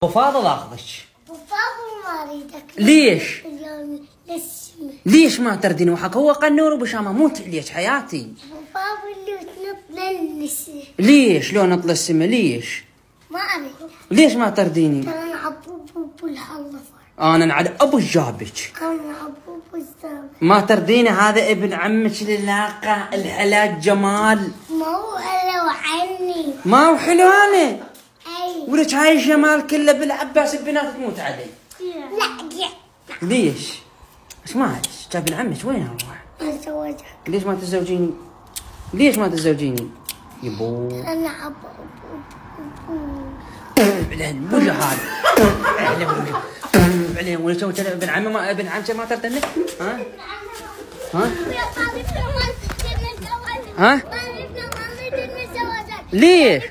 ابو فاضل اخذك. ابو فاضل ما اريدك. ليش؟ للسمة. ليش ما تردين وحك؟ هو قنور وبشامه موت عليك حياتي. ابو فاضل اللي تنط للسمة. ليش؟ لو نطل السما ليش؟ ما اريد. ليش ما ترديني؟ ترى انا ابو الحلفة. انا على ابو جابك. انا ابو الزابط. ما ترديني؟ هذا ابن عمك اللاقة الحلاج جمال. ما هو حلو عني. ما هو حلو انا. اي. ولك هاي الجمال كله بالعباس البنات تموت علي. لا. ليش؟ ايش معك؟ جاب ابن عمك وين اروح؟ اتزوجك. ليش ما تتزوجيني؟ ليش ما تتزوجيني؟ يبو انا ابو بعدين مو جهال. بعدين ولا سويت ابن عمي ما ابن عمك ما تردني؟ ها؟ ها؟ ها؟ ليش؟